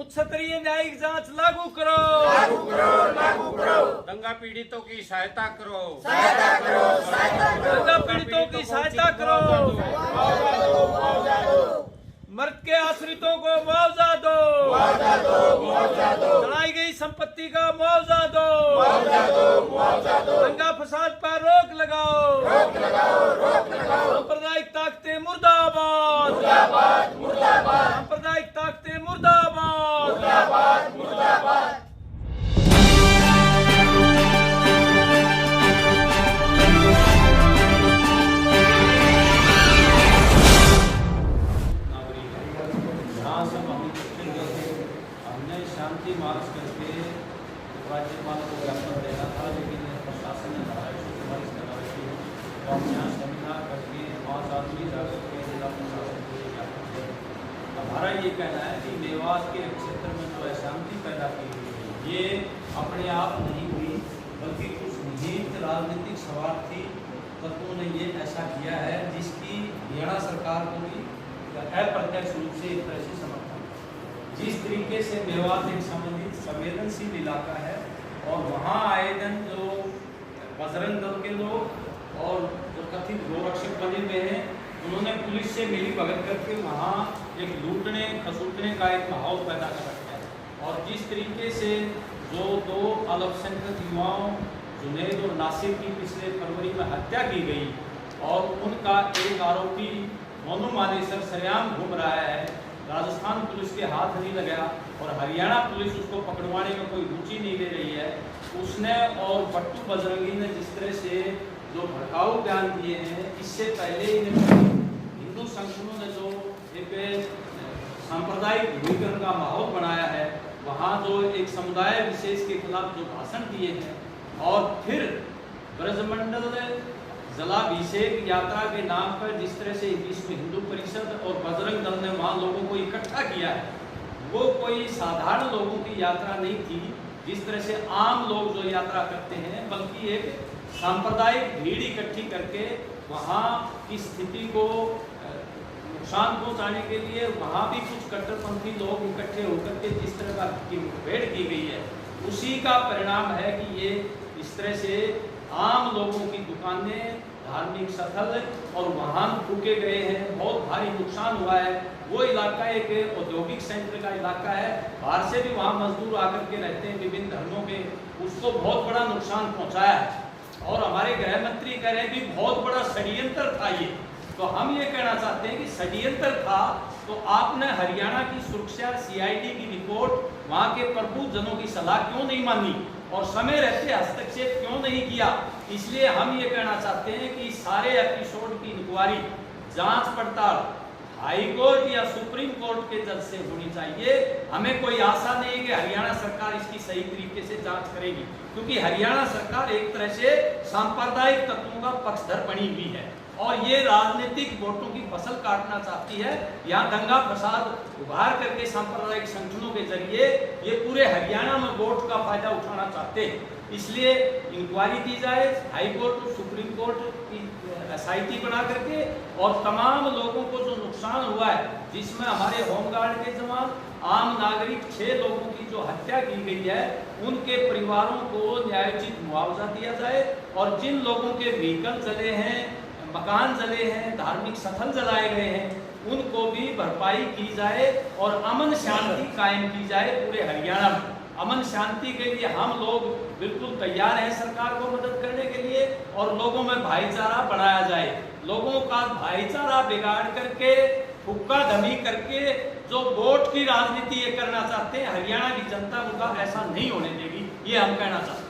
उच्चस्तरीय न्यायिक जांच लागू करो, लागू करो, लागू करो। दंगा पीड़ितों की सहायता करो, सहायता करो, सहायता करो। दंगा पीड़ितों की सहायता करो, मुआवजा दो, मुआवजा दो। मृत के आश्रितों को मुआवजा दो, मुआवजा दो, मुआवजा दो। जलाई गई संपत्ति का मुआवजा दो, मुआवजा दो, मुआवजा दो। दंगा फसाद पर रोक लगाओ, रोक लगाओ, रोक लगाओ। सांप्रदायिक ताकतें मुर्दाबाद, मुर्दाबाद, मुर्दाबाद, सांप्रदायिक ताकतें मुर्दाबाद। मुर्दाबाद, मुर्दाबाद। यहाँ से हम निकलेंगे, हमने शांति मार्च करके राज्यपाल को ज्ञापन देना था, लेकिन प्रशासन ने बारिश करा रखी है। तो हम यहाँ सेमिनार करके 5 आदमी जाकर के जिला प्रशासन को ज्ञापन दें। हमारा ये कहना है कि मेवात के क्षेत्र में जो अशांति पैदा की गई है, ये अपने आप नहीं हुई, बल्कि कुछ निहित राजनीतिक स्वार्थी तत्वों ने ये ऐसा किया है, जिसकी हरियाणा सरकार को भी अप्रत्यक्ष रूप से एक तरह से समर्थन। जिस तरीके से मेवात एक संवेदनशील इलाका है और वहाँ आए दिन जो बजरंग दल के लोग और जो कथित गोरक्षक बने हुए हैं, उन्होंने पुलिस से मिली भगत करके वहाँ एक लूटने खसूटने का एक माहौल पैदा कर रखा है। और जिस तरीके से जो 2 अल्पसंख्यक युवाओं जुनैद और नासिर की पिछले फरवरी में हत्या की गई और उनका एक आरोपी मोनू मानेसर सरेआम घूम रहा है, राजस्थान पुलिस के हाथ नहीं लगा और हरियाणा पुलिस उसको पकड़वाने में कोई रुचि नहीं ले रही है, उसने और बट्टू बजरंगी ने जिस तरह से जो भड़काऊ बयान दिए हैं, इससे पहले इन्हें हिंदू संगठनों ने जो एक सांप्रदायिक ध्रुवीकरण का माहौल बनाया है, वहाँ जो एक समुदाय विशेष के खिलाफ जो भाषण दिए हैं और फिर ब्रजमंडल जलाभिषेक यात्रा के नाम पर जिस तरह से विश्व हिंदू परिषद और बजरंग दल ने वहाँ लोगों को इकट्ठा किया है, वो कोई साधारण लोगों की यात्रा नहीं थी जिस तरह से आम लोग जो यात्रा करते हैं, बल्कि एक सांप्रदायिक भीड़ इकट्ठी करके वहाँ की स्थिति को नुकसान पहुँचाने के लिए वहाँ भी कुछ कट्टरपंथी लोग इकट्ठे होकर के जिस तरह की मुठभेड़ की गई है, उसी का परिणाम है कि ये इस तरह से आम लोगों की दुकानें, धार्मिक स्थल और वाहन फूके गए हैं, बहुत भारी नुकसान हुआ है। वो इलाका एक औद्योगिक सेंटर का इलाका है, बाहर से भी वहाँ मजदूर आकर के रहते हैं विभिन्न धर्मों के, उसको बहुत बड़ा नुकसान पहुँचाया है। और हमारे गृह मंत्री कह रहे हैं कि बहुत बड़ा षड्यंत्र था ये। तो हम ये कहना चाहते हैं कि षड्यंत्र था तो आपने हरियाणा की सुरक्षा CID की रिपोर्ट, वहाँ के प्रबुद्धजनों की सलाह क्यों नहीं मानी और समय रहते हस्तक्षेप क्यों नहीं किया। इसलिए हम ये कहना चाहते हैं कि सारे एपिसोड की इंक्वायरी, जांच पड़ताल हाई कोर्ट या सुप्रीम कोर्ट के जज से होनी चाहिए। हमें कोई आशा नहीं है कि हरियाणा सरकार इसकी सही तरीके से जांच करेगी, क्योंकि हरियाणा सरकार एक तरह से सांप्रदायिक तत्वों का पक्षधर बनी हुई है और ये राजनीतिक वोटों की फसल काटना चाहती है। यहाँ दंगा फसाद उभार करके सांप्रदायिक संगठनों के जरिए ये पूरे हरियाणा में वोट का फायदा उठाना चाहते हैं। इसलिए इंक्वायरी की जाए, हाई कोर्ट सुप्रीम कोर्ट की SIT बना करके, और तमाम लोगों को जो नुकसान हुआ है, जिसमें हमारे होमगार्ड के जवान, आम नागरिक 6 लोगों की जो हत्या की गई है, उनके परिवारों को न्यायोचित मुआवजा दिया जाए और जिन लोगों के व्हीकल जले हैं, मकान जले हैं, धार्मिक स्थल जलाए गए हैं, उनको भी भरपाई की जाए और अमन शांति कायम की जाए पूरे हरियाणा में। अमन शांति के लिए हम लोग बिल्कुल तैयार हैं सरकार को मदद करने के लिए और लोगों में भाईचारा बढ़ाया जाए। लोगों का भाईचारा बिगाड़ करके, हुक्का धमी करके जो वोट की राजनीति ये करना चाहते हैं, हरियाणा की जनता उनका ऐसा नहीं होने देगी, ये हम कहना चाहते हैं।